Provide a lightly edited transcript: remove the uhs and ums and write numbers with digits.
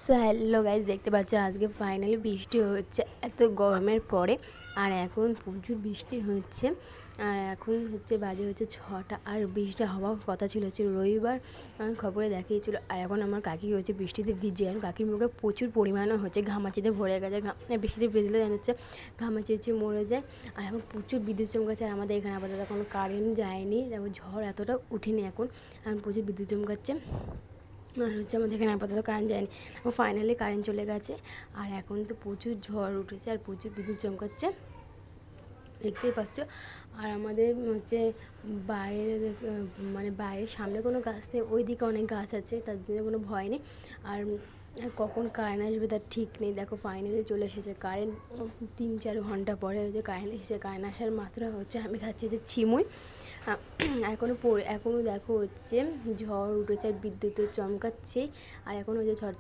So hello guys, দেখতে পাচ্ছ আজকে ফাইনালি বৃষ্টি হচ্ছে এত গরমের পরে। আর এখন প্রচুর বৃষ্টি হচ্ছে। আর এখন বাজে হচ্ছে 6টা। আর বৃষ্টি হওয়ার কথা ছিল রবিবার, খবরে দেখিয়েছিল। আর এখন আমার কাকি হচ্ছে বৃষ্টিতে ভিজে, আর কাকির মুখে প্রচুর পরিমাণও হচ্ছে ঘামাচিতে ভরে গেছে। বৃষ্টিতে ভিজলে জানাচ্ছে ঘামাচি হচ্ছে মরে যায়। আর এখন প্রচুর বিদ্যুৎ চমকাচ্ছে। আর আমাদের এখানে আপাতত কোনো কারেন্ট যায়নি, তারপর ঝড় এতটা উঠেনি এখন প্রচুর বিদ্যুৎ চমকাচ্ছে। আর আমাদের এখানে আপাতত কারেন্ট যায়নি, ফাইনালি কারেন্ট চলে গেছে। আর এখন তো প্রচুর ঝড় উঠেছে আর প্রচুর বিদ্যুৎ চমকাচ্ছে, দেখতেই পাচ্ছ। আর আমাদের বাইরে বাইরের সামনে কোনো গাছ নেই, ওই দিকে অনেক গাছ আছে, তার জন্য কোনো ভয় নেই। আর কখন কারেন্ট আসবে তার ঠিক নেই। দেখো ফাইনালি চলে এসেছে কারেন্ট। 3-4 ঘন্টা পরে কারেন্ট এসেছে। কারেন্ট আসার মাত্র আমি খাচ্ছি চিমুই। এখনও দেখো ঝড় উঠেছে আর বিদ্যুৎ চমকাচ্ছে। আর এখন ঝড়